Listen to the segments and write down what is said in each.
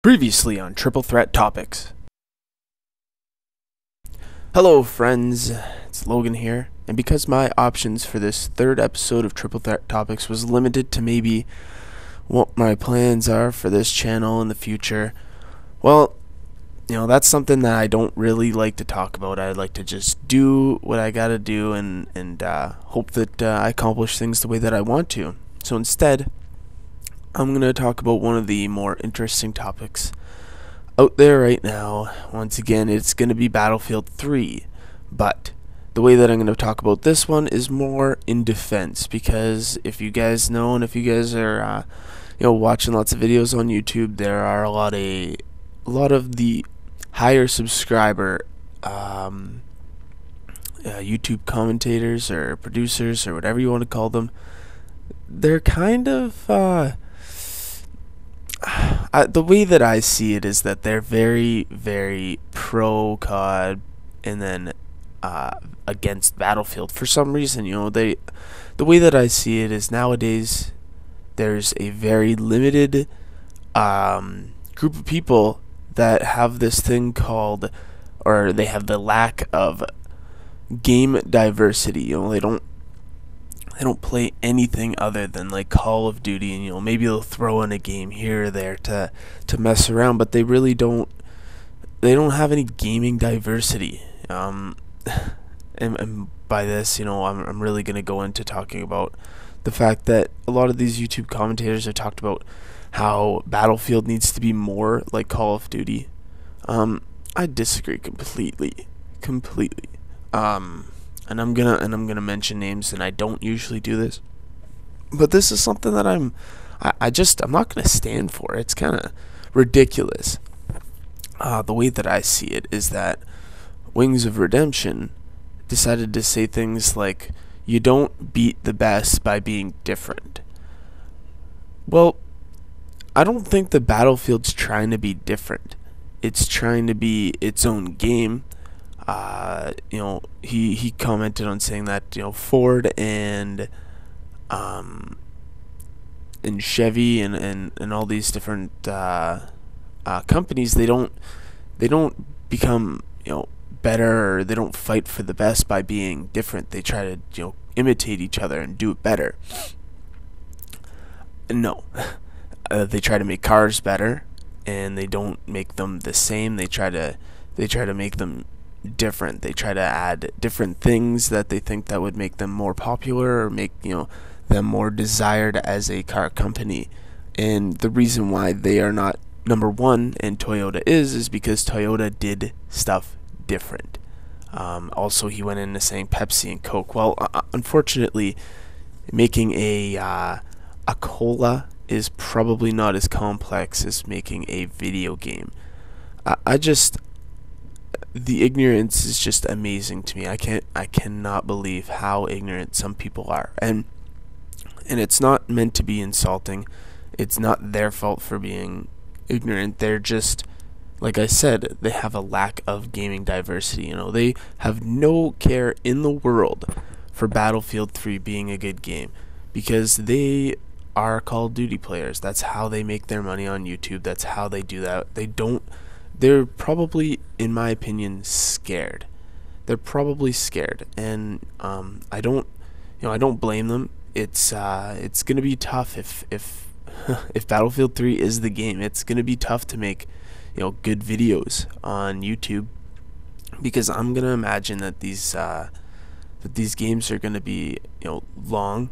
Previously on Triple Threat Topics. Hello friends, it's Logan here, and because my options for this third episode of Triple Threat Topics was limited to maybe what my plans are for this channel in the future, well, that's something that I don't really like to talk about. I like to just do what I gotta do and hope that I accomplish things the way that I want to. So instead, I'm going to talk about one of the more interesting topics out there right now. Once again, it's going to be Battlefield 3, but the way that I'm going to talk about this one is more in defense, because if you guys know, and if you guys are watching lots of videos on YouTube, there are a lot of the higher subscriber YouTube commentators or producers or whatever you want to call them. They're kind of the way that I see it is that they're very, very pro COD and then against Battlefield. For some reason, the way that I see it is nowadays there's a very limited group of people that have this thing called, or they have the lack of game diversity. They don't play anything other than like Call of Duty, and maybe they'll throw in a game here or there to mess around, but they really don't have any gaming diversity. And by this, I'm really going to go into talking about the fact that a lot of these YouTube commentators have talked about how Battlefield needs to be more like Call of Duty. I disagree completely. And I'm gonna mention names, and I don't usually do this, but this is something that I'm not gonna stand for. It's kind of ridiculous. The way that I see it is that Wings of Redemption decided to say things like, "You don't beat the best by being different." Well, I don't think the Battlefield's trying to be different. It's trying to be its own game. He commented on saying that Ford and Chevy and all these different companies, they don't become better, or they don't fight for the best by being different. They try to imitate each other and do it better. No, they try to make cars better, and they don't make them the same. They try to make them different. They try to add different things that they think that would make them more popular, or make them more desired as a car company. And the reason why they are not number one and Toyota is because Toyota did stuff different. Also, he went into saying Pepsi and Coke. Well, unfortunately, making a cola is probably not as complex as making a video game. The ignorance is just amazing to me. I cannot believe how ignorant some people are. And it's not meant to be insulting. It's not their fault for being ignorant. They're just, like I said, they have a lack of gaming diversity. They have no care in the world for Battlefield 3 being a good game, because they are Call of Duty players. That's how they make their money on YouTube. That's how they do that. They're probably, in my opinion, scared. They're probably scared, and I don't blame them. It's gonna be tough if Battlefield 3 is the game. It's gonna be tough to make good videos on YouTube, because I'm gonna imagine that these games are gonna be long.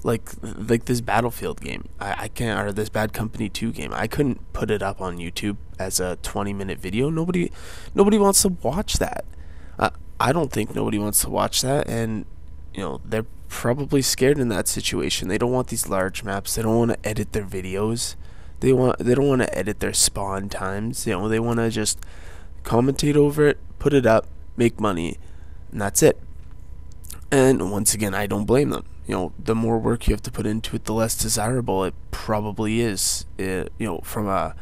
Like this Battlefield game, I can't, or this Bad Company 2 game, I couldn't put it up on YouTube as a 20-minute video. Nobody wants to watch that. I don't think nobody wants to watch that, and they're probably scared in that situation. They don't want these large maps. They don't want to edit their videos. They don't want to edit their spawn times. They want to just commentate over it, put it up, make money, and that's it. And once again, I don't blame them. The more work you have to put into it, the less desirable it probably is. From a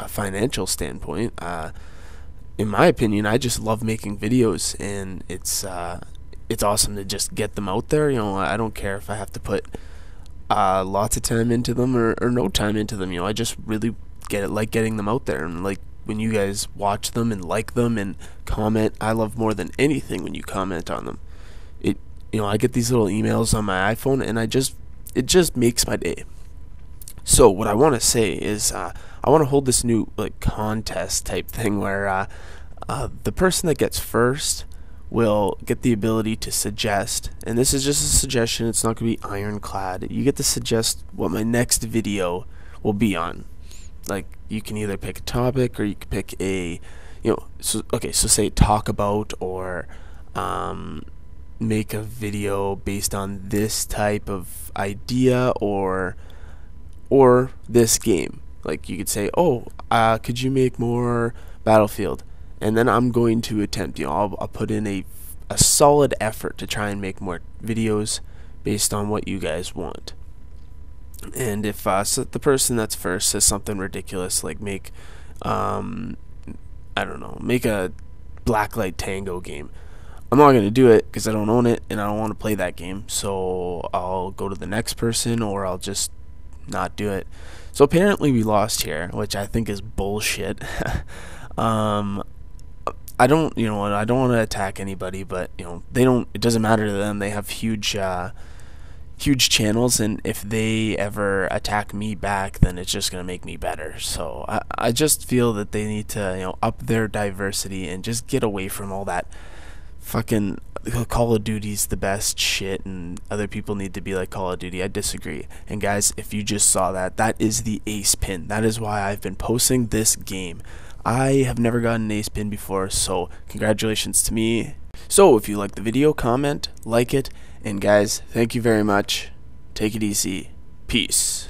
financial standpoint. In my opinion, I just love making videos, and it's awesome to just get them out there. I don't care if I have to put lots of time into them or no time into them. I just really getting them out there, and like when you guys watch them and like them and comment. I love more than anything when you comment on them. It I get these little emails on my iPhone, and it just makes my day. So what I want to say is I want to hold this new like contest type thing where the person that gets first will get the ability to suggest, and this is just a suggestion, it's not going to be ironclad. You get to suggest what my next video will be on. Like, you can either pick a topic, or you can pick a, so say talk about, or make a video based on this type of idea, or this game. Like, you could say, could you make more Battlefield? And then I'm going to attempt, I'll put in a solid effort to try and make more videos based on what you guys want. And if so the person that's first says something ridiculous, like make I don't know, make a Blacklight Tango game, I'm not going to do it because I don't own it and I don't want to play that game. So I'll go to the next person, or I'll just not do it. So apparently we lost here, which I think is bullshit. I don't want to attack anybody, but it doesn't matter to them. They have huge channels, and if they ever attack me back, then it's just gonna make me better. So I just feel that they need to up their diversity and just get away from all that fucking Call of Duty's the best shit and other people need to be like Call of Duty. I disagree. And guys, if you just saw that is the ace pin. That is why I've been posting this game. I have never gotten an ace pin before, so congratulations to me. So if you like the video, comment, like it, and guys, thank you very much. Take it easy. Peace.